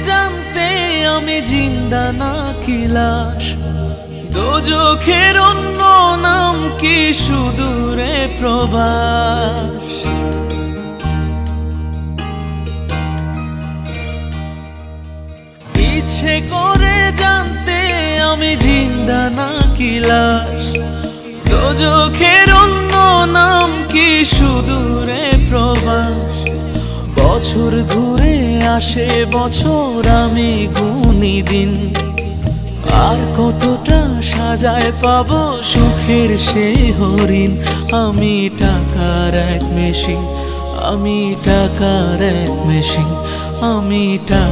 জানতে আমি জিন্দা নাকি লাশ, দোজখের অন্য নাম কি সুদূরে প্রবাস। ইচ্ছে করে জানতে আমি জিন্দা নাকি লাশ, দোজখের অন্য নাম কি সুদূরে প্রবাস। বছর ঘুরে আসে বছর, আমি গুনি দিন, আর কতটা সাজায় পাবো সুখের সে হরিণ। আমি টাকার এক মেশিন, আমি টাকার এক মেশিন, আমি টাকা।